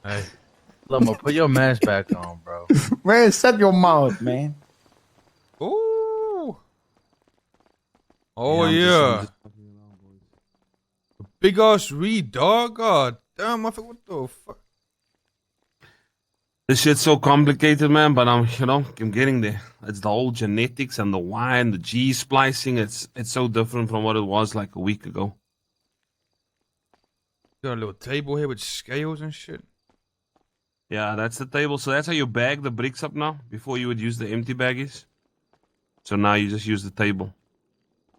Hey, Luma, put your mask back on, bro. Man, shut your mouth, man. Ooh. Oh Yeah, I'm yeah. just fucking around, boys. Big ass read, dog. God damn, I forgot what the fuck. This shit's so complicated, man. But I'm getting there. It's the whole genetics and the Y and the G splicing. It's so different from what it was like a week ago. Got a little table here with scales and shit. Yeah, that's the table. So that's how you bag the bricks up now. Before you would use the empty baggies. So now you just use the table.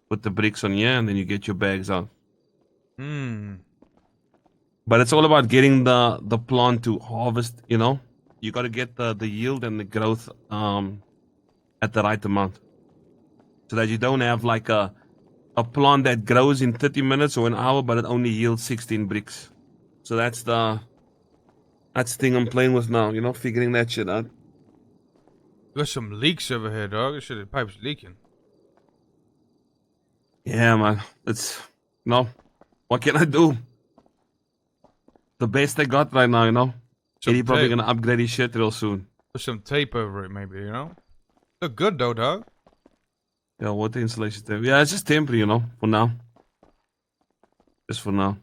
Put the bricks on here, and then you get your bags out. Hmm. But it's all about getting the plant to harvest. You got to get the yield and the growth at the right amount, so that you don't have like a plant that grows in 30 minutes or an hour, but it only yields 16 bricks. So that's the thing I'm playing with now. Figuring that shit out. Got some leaks over here, dog. This shit, the pipe's leaking. Yeah, man. It's what can I do? The best I got right now. Some Eddie probably tape. gonna upgrade his shit real soon. Put some tape over it, maybe. Look good though, dog. Yeah, water insulation tape. Yeah, it's just temporary, for now. Just for now.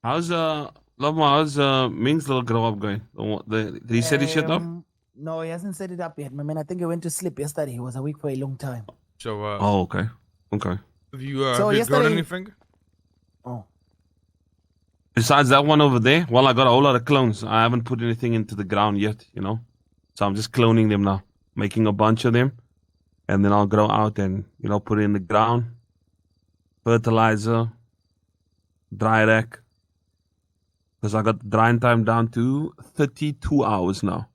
How's Ming's little grow up going? Did he set his shit up? No, he hasn't set it up yet. I mean, I think he went to sleep yesterday. He was awake for a long time. So, Oh, okay. Okay. have you So have you grown yesterday- anything? Oh, Besides that one over there, well, I got a whole lot of clones. I haven't put anything into the ground yet, So I'm just cloning them now, making a bunch of them, and then I'll grow out and put it in the ground. Fertilizer, dry rack, because I got the drying time down to 32 hours now.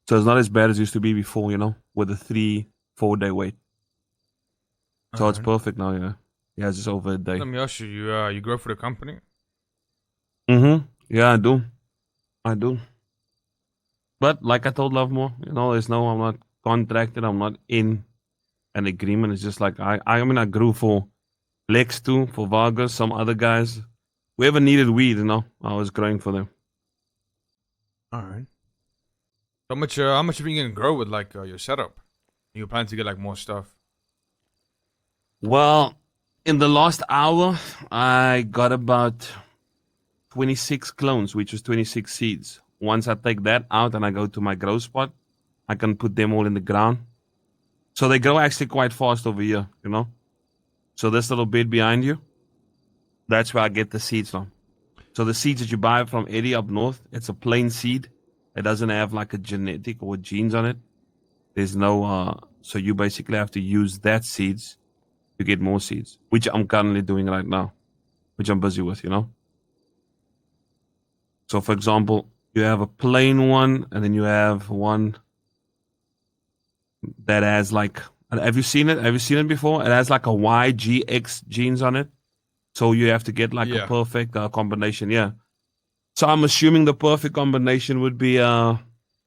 So it's not as bad as it used to be before, with a 3-4 day wait. So it's Alright. perfect now, yeah. Yeah, it's just over a day. Let me ask you, you grow for the company? Yeah, I do. But like I told Lovemore, I'm not contracted. I'm not in an agreement. It's just like I grew for Lex too, for Vargas, some other guys. Whoever needed weed, I was growing for them. Alright. How much are you gonna grow with like your setup? You plan to get like more stuff? Well, in the last hour, I got about 26 clones, which was 26 seeds. Once I take that out and I go to my grow spot, I can put them all in the ground. So they grow actually quite fast over here, So this little bit behind you, that's where I get the seeds from. So the seeds that you buy from Eddie up north, it's a plain seed. It doesn't have like a genetic or genes on it. There's no, so you basically have to use that seeds to get more seeds, which I'm currently doing right now, which I'm busy with, So for example, you have a plain one, and then you have one that has like, have you seen it? Have you seen it before? It has like a YGX genes on it. So you have to get like Yeah. a perfect combination. Yeah. So I'm assuming the perfect combination would be a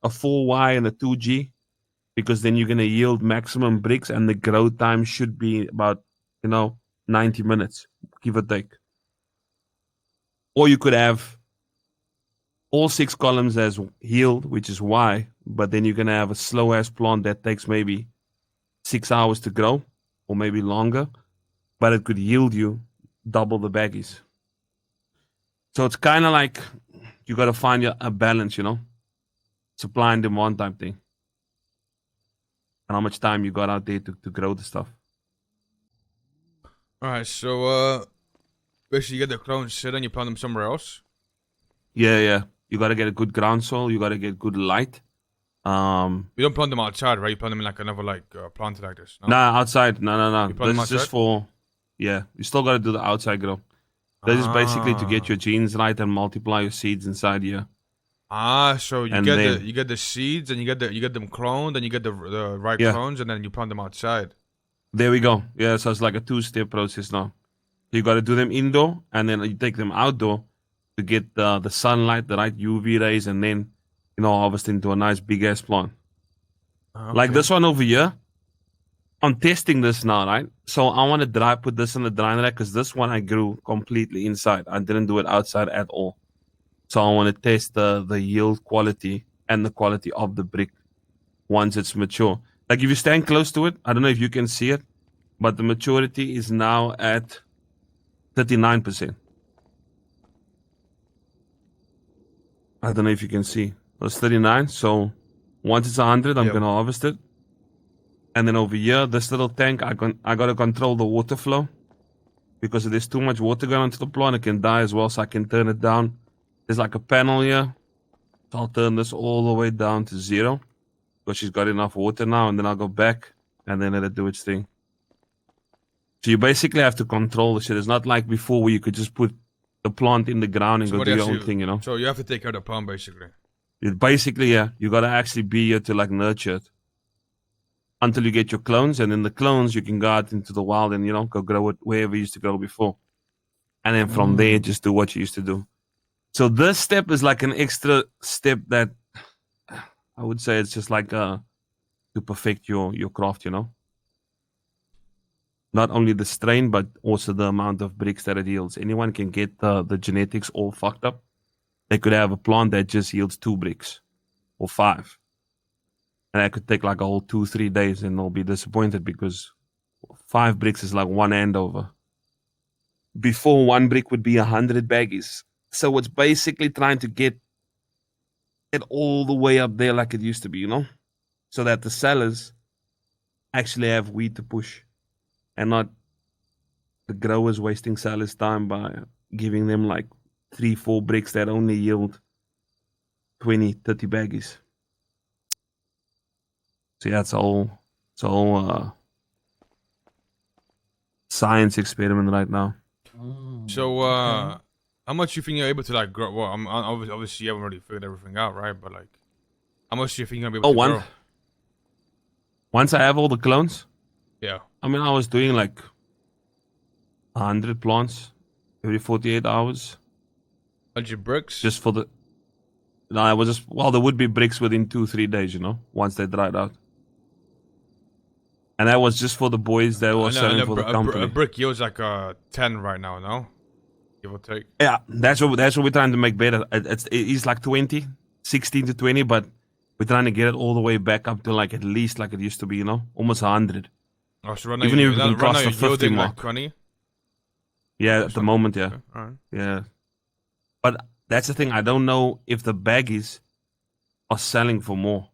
4Y and a 2G, because then you're going to yield maximum bricks, and the growth time should be about, 90 minutes, give or take. Or you could have all 6 columns as yield, which is Y, but then you're going to have a slow ass plant that takes maybe 6 hours to grow, or maybe longer, but it could yield you double the baggies. So it's kind of like you got to find a balance, supply and demand type thing, and how much time you got out there to grow the stuff. Alright, so basically you get the clones set and you plant them somewhere else. Yeah. You got to get a good ground soil. You got to get good light. You don't plant them outside, right? You plant them in like another plant like this. No? Nah, outside. No. You plant them This is just outside? for, yeah. You still got to do the outside grow. This is basically to get your genes right and multiply your seeds inside here. So you And get then- you get the seeds and you get them cloned and you get the right Yeah. clones and then you plant them outside. There we go. Yeah, so it's like a 2-step process now. You got to do them indoor, and then you take them outdoor to get the sunlight, the right UV rays, and then harvest into a nice big ass plant. Okay. Like this one over here. I'm testing this now, right? So I want to put this in the drying rack because this one I grew completely inside. I didn't do it outside at all. So I want to test the yield quality and the quality of the brick once it's mature. Like if you stand close to it, I don't know if you can see it, but the maturity is now at 39%. I don't know if you can see. It's 39. So once it's 100, I'm Yep. gonna harvest it. And then over here, this little tank, I gotta control the water flow because if there's too much water going onto the plant, it can die as well. So I can turn it down. There's like a panel here. So I'll turn this all the way down to 0 because she's got enough water now. And then I'll go back and then let it do its thing. So you basically have to control the shit. It's not like before where you could just put the plant in the ground and go do your own thing, you know? So you have to take care of the plant, basically. Basically, yeah, you gotta actually be here to like nurture it until you get your clones, and then the clones you can go out into the wild and go grow it wherever you used to grow before, and then from there just do what you used to do. So this step is like an extra step that I would say it's just like to perfect your craft, Not only the strain but also the amount of bricks that it yields. Anyone can get the genetics all fucked up. They could have a plant that just yields 2 bricks or 5. And that could take like a whole 2-3 days and they'll be disappointed because 5 bricks is like 1 Andover. Before 1 brick would be 100 baggies. So it's basically trying to get it all the way up there like it used to be, So that the sellers actually have weed to push and not the growers wasting sellers' time by giving them like 3-4 bricks that only yield 20-30 baggies. So yeah, it's all science experiment right now. So Okay. how much you think you're able to like grow? Well, obviously you haven't really figured everything out, right? But like, how much do you think you're gonna be able to grow? Once I have all the clones, Yeah. I mean, I was doing like 100 plants every 48 hours. 100 bricks. Just for the. No, I was just. Well, there would be bricks within 2-3 days, once they dried out. And that was just for the boys that were selling for the company. A brick yields like 10 right now, no? Give or take. Yeah, that's what we're trying to make better. It's like 20, 16 to 20, but we're trying to get it all the way back up to like at least like it used to be, almost 100. Oh, so right now Even if we can right cross now the you're 50 yielding mark. like 20. Yeah, at the moment, yeah. Okay, all right. Yeah. But that's the thing. I don't know if the baggies are selling for more.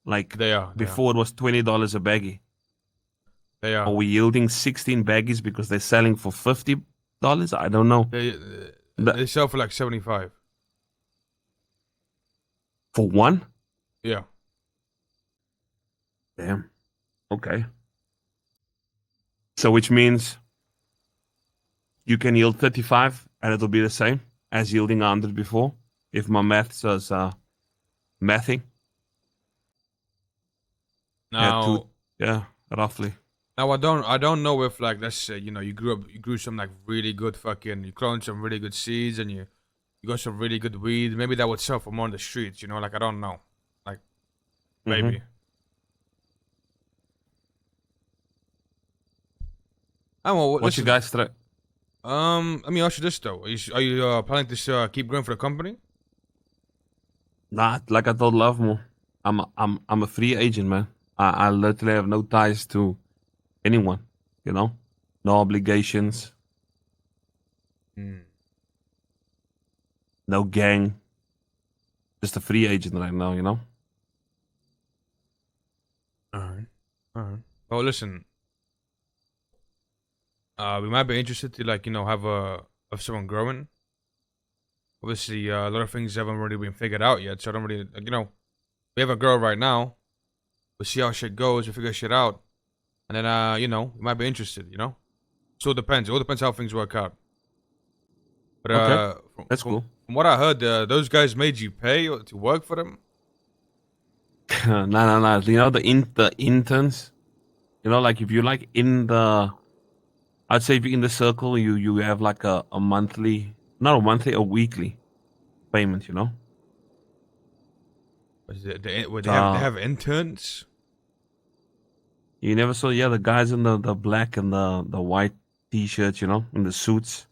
Like They are. before it was $20 a baggie. They are. Are we yielding 16 baggies because they're selling for $50? I don't know. They sell for like 75. For one? Yeah. Damn. Okay. So which means you can yield 35 and it'll be the same as yielding 100 before, if my math says mathing. Now, yeah, roughly. now I don't know if like let's say you grew some like really good fucking, you cloned some really good seeds and you got some really good weed. Maybe that would sell for more on the streets. Like I don't know, like maybe. I don't know. What's your guys' threat? Let me ask you this though: Are you planning to keep growing for the company? Nah, like I told Lovemo, I'm a free agent, man. I literally have no ties to anyone, no obligations, no gang. Just a free agent right now, Alright. Well, listen. We might be interested to have someone growing. Obviously, a lot of things haven't really been figured out yet, so I don't really we have a girl right now. We'll see how shit goes. We figure shit out, and then we might be interested. So it depends. It all depends how things work out. But Okay, that's cool. From what I heard, those guys made you pay to work for them. No. The interns. Like if you're like in the, I'd say if you're in the circle, you have like a monthly, not a monthly, a weekly payment. They have interns. You never saw, yeah, the guys in the black and the white t-shirts, you know, in the suits.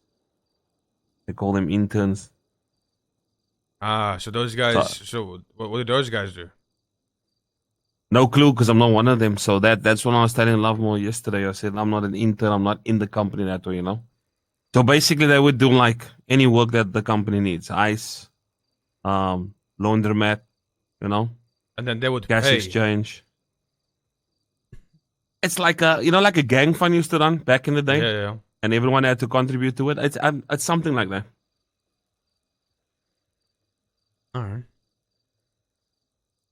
They call them interns. Ah, so those guys. So what do those guys do? No clue, because I'm not one of them. So that's when I was telling Lovemore yesterday. I said I'm not an intern. I'm not in the company that way, you know. So basically, they would do like any work that the company needs: ice, laundromat, you know, And then they would gas pay. exchange. It's like a, you know, like a gang fund used to run back in the day, Yeah. and everyone had to contribute to it. It's something like that. All right.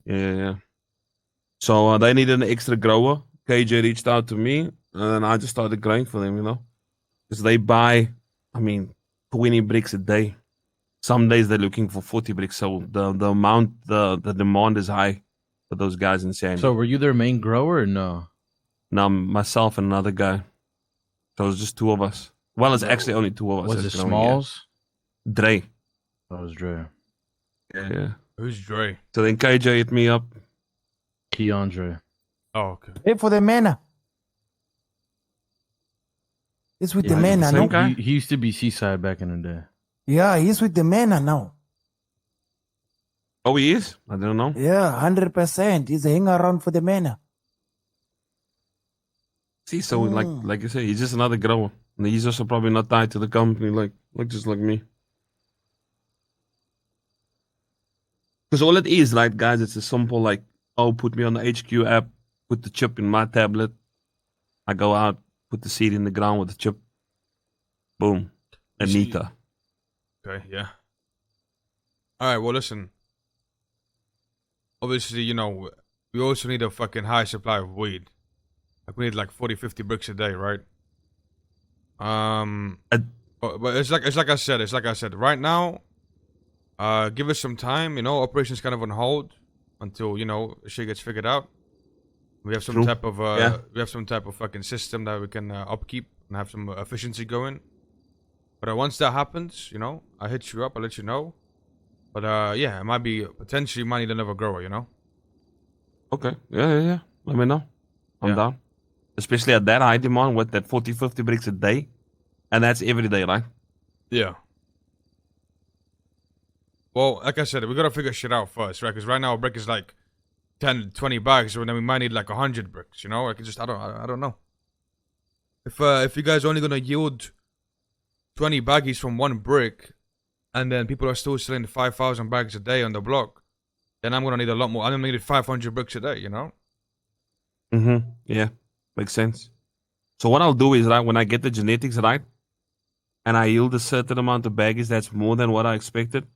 Yeah. So they needed an extra grower. KJ reached out to me, and then I just started growing for them, you know, because they buy, 20 bricks a day. Some days they're looking for 40 bricks, so the amount, the demand is high for those guys in Sandy. So were you their main grower or no? Now myself and another guy, so it was just two of us. Well, it's actually only two of us. Was it that's growing, yeah. Smalls? Dre. That was Dre. Yeah. Who's Dre? So then KJ hit me up. Keandre. Oh, okay. Hey, for the mana. He's with the Yeah, mana, same no? guy. He used to be Seaside back in the day. Yeah, he's with the mana now. Oh, he is? I don't know. Yeah, 100%. He's hanging around for the mana. See, so like you say, he's just another grower. And he's also probably not tied to the company like just like me. Because all it is, right, guys, it's a simple like, oh, put me on the HQ app, put the chip in my tablet. I go out, put the seed in the ground with the chip. Boom. Anita. Okay, yeah. All right, well, listen. Obviously, you know, we also need a fucking high supply of weed. Like, we need like 40, 50 bricks a day, right? But it's like I said. Right now, give us some time. You know, operation's kind of on hold until, you know, shit gets figured out. We have some True. type of Yeah. we have some type of fucking system that we can upkeep and have some efficiency going. But once that happens, you know, I hit you up. I'll let you know. But yeah, it might be potentially might need another grower. You know. Okay. Yeah. Let me know. I'm Yeah. down. Especially at that high demand with that 40, 50 bricks a day. And that's every day, right? Yeah. Well, like I said, we gotta figure shit out first, right? Because right now a brick is like 10, 20 bags, so then we might need like 100 bricks. You know, like I don't know. If you guys are only gonna yield 20 baggies from one brick, and then people are still selling 5,000 bags a day on the block, then I'm gonna need a lot more. I'm gonna need 500 bricks a day. You know. Mm-hmm. Yeah. Makes sense. So what I'll do is, right, when I get the genetics right, and I yield a certain amount of baggies that's more than what I expected,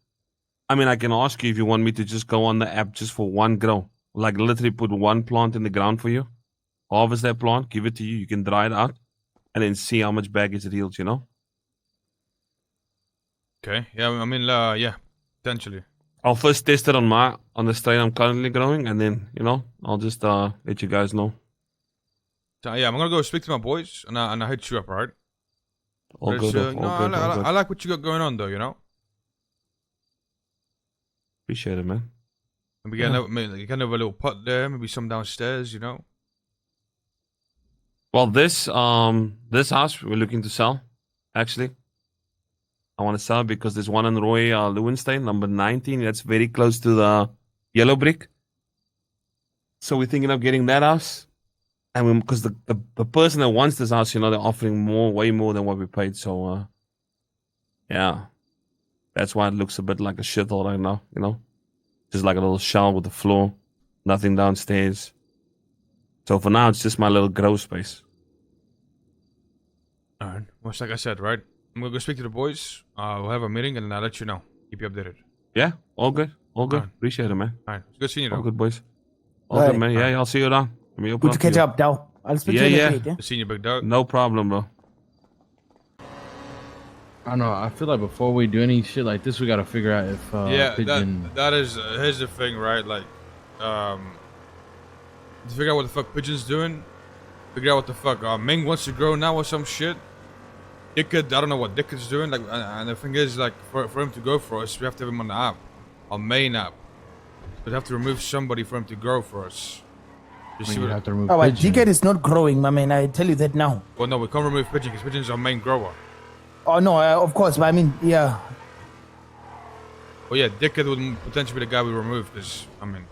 I mean, I can ask you if you want me to just go on the app just for one grow. Like literally put one plant in the ground for you, harvest that plant, give it to you, you can dry it out, and then see how much baggage it yields, you know? Okay. Yeah. I mean, yeah, potentially. I'll first test it on the strain I'm currently growing, and then, you know, I'll just let you guys know. So, yeah, I'm gonna go speak to my boys, and I hit you up, right? All But good, it's, you know, all good, all good. I like what you got going on, though. You know. Appreciate it, man. Maybe get maybe kind of a little pot there, maybe some downstairs, you know. Well, this house we're looking to sell, actually. I want to sell because there's one in Roy Leeuwenstein, number 19. That's very close to the yellow brick. So we're thinking of getting that house. And because the person that wants this house, you know, they're offering way more than what we paid. So, yeah. That's why it looks a bit like a shithole right now, you know. Just like a little shell with the floor. Nothing downstairs. So for now, it's just my little grow space. Alright. Well, like I said, right? I'm gonna go speak to the boys. We'll have a meeting and I'll let you know. Keep you updated. Yeah, all good. All good. Alright. Appreciate it, man. Alright. It's good seeing you, All though. good, boys. All Alright. good, man. Yeah, I'll see you around. Let me open Good to catch you. up, Dow. I'll speak Yeah, to you yeah. later. Good seeing you, big dog. No problem, bro. I don't know. I feel like before we do any shit like this, we gotta figure out if Yeah, Pigeon. that is. Here's the thing, right? Like, to figure out what the fuck Pigeon's doing. Figure out what the fuck Ming wants to grow now or some shit. Dickard, I don't know what Dickard's doing. Like, and the thing is, like, for him to go for us, we have to have him on the app, our main app. We'd have to remove somebody for him to grow for us. Just I see mean, you what, have to remove Oh, but pigeon. Dickhead is not growing, my man. I tell you that now. well, no, we can't remove pigeon because pigeon's our main grower. Oh no, of course, but I mean, yeah. Well, yeah, Dickhead would potentially be the guy we remove because, I mean,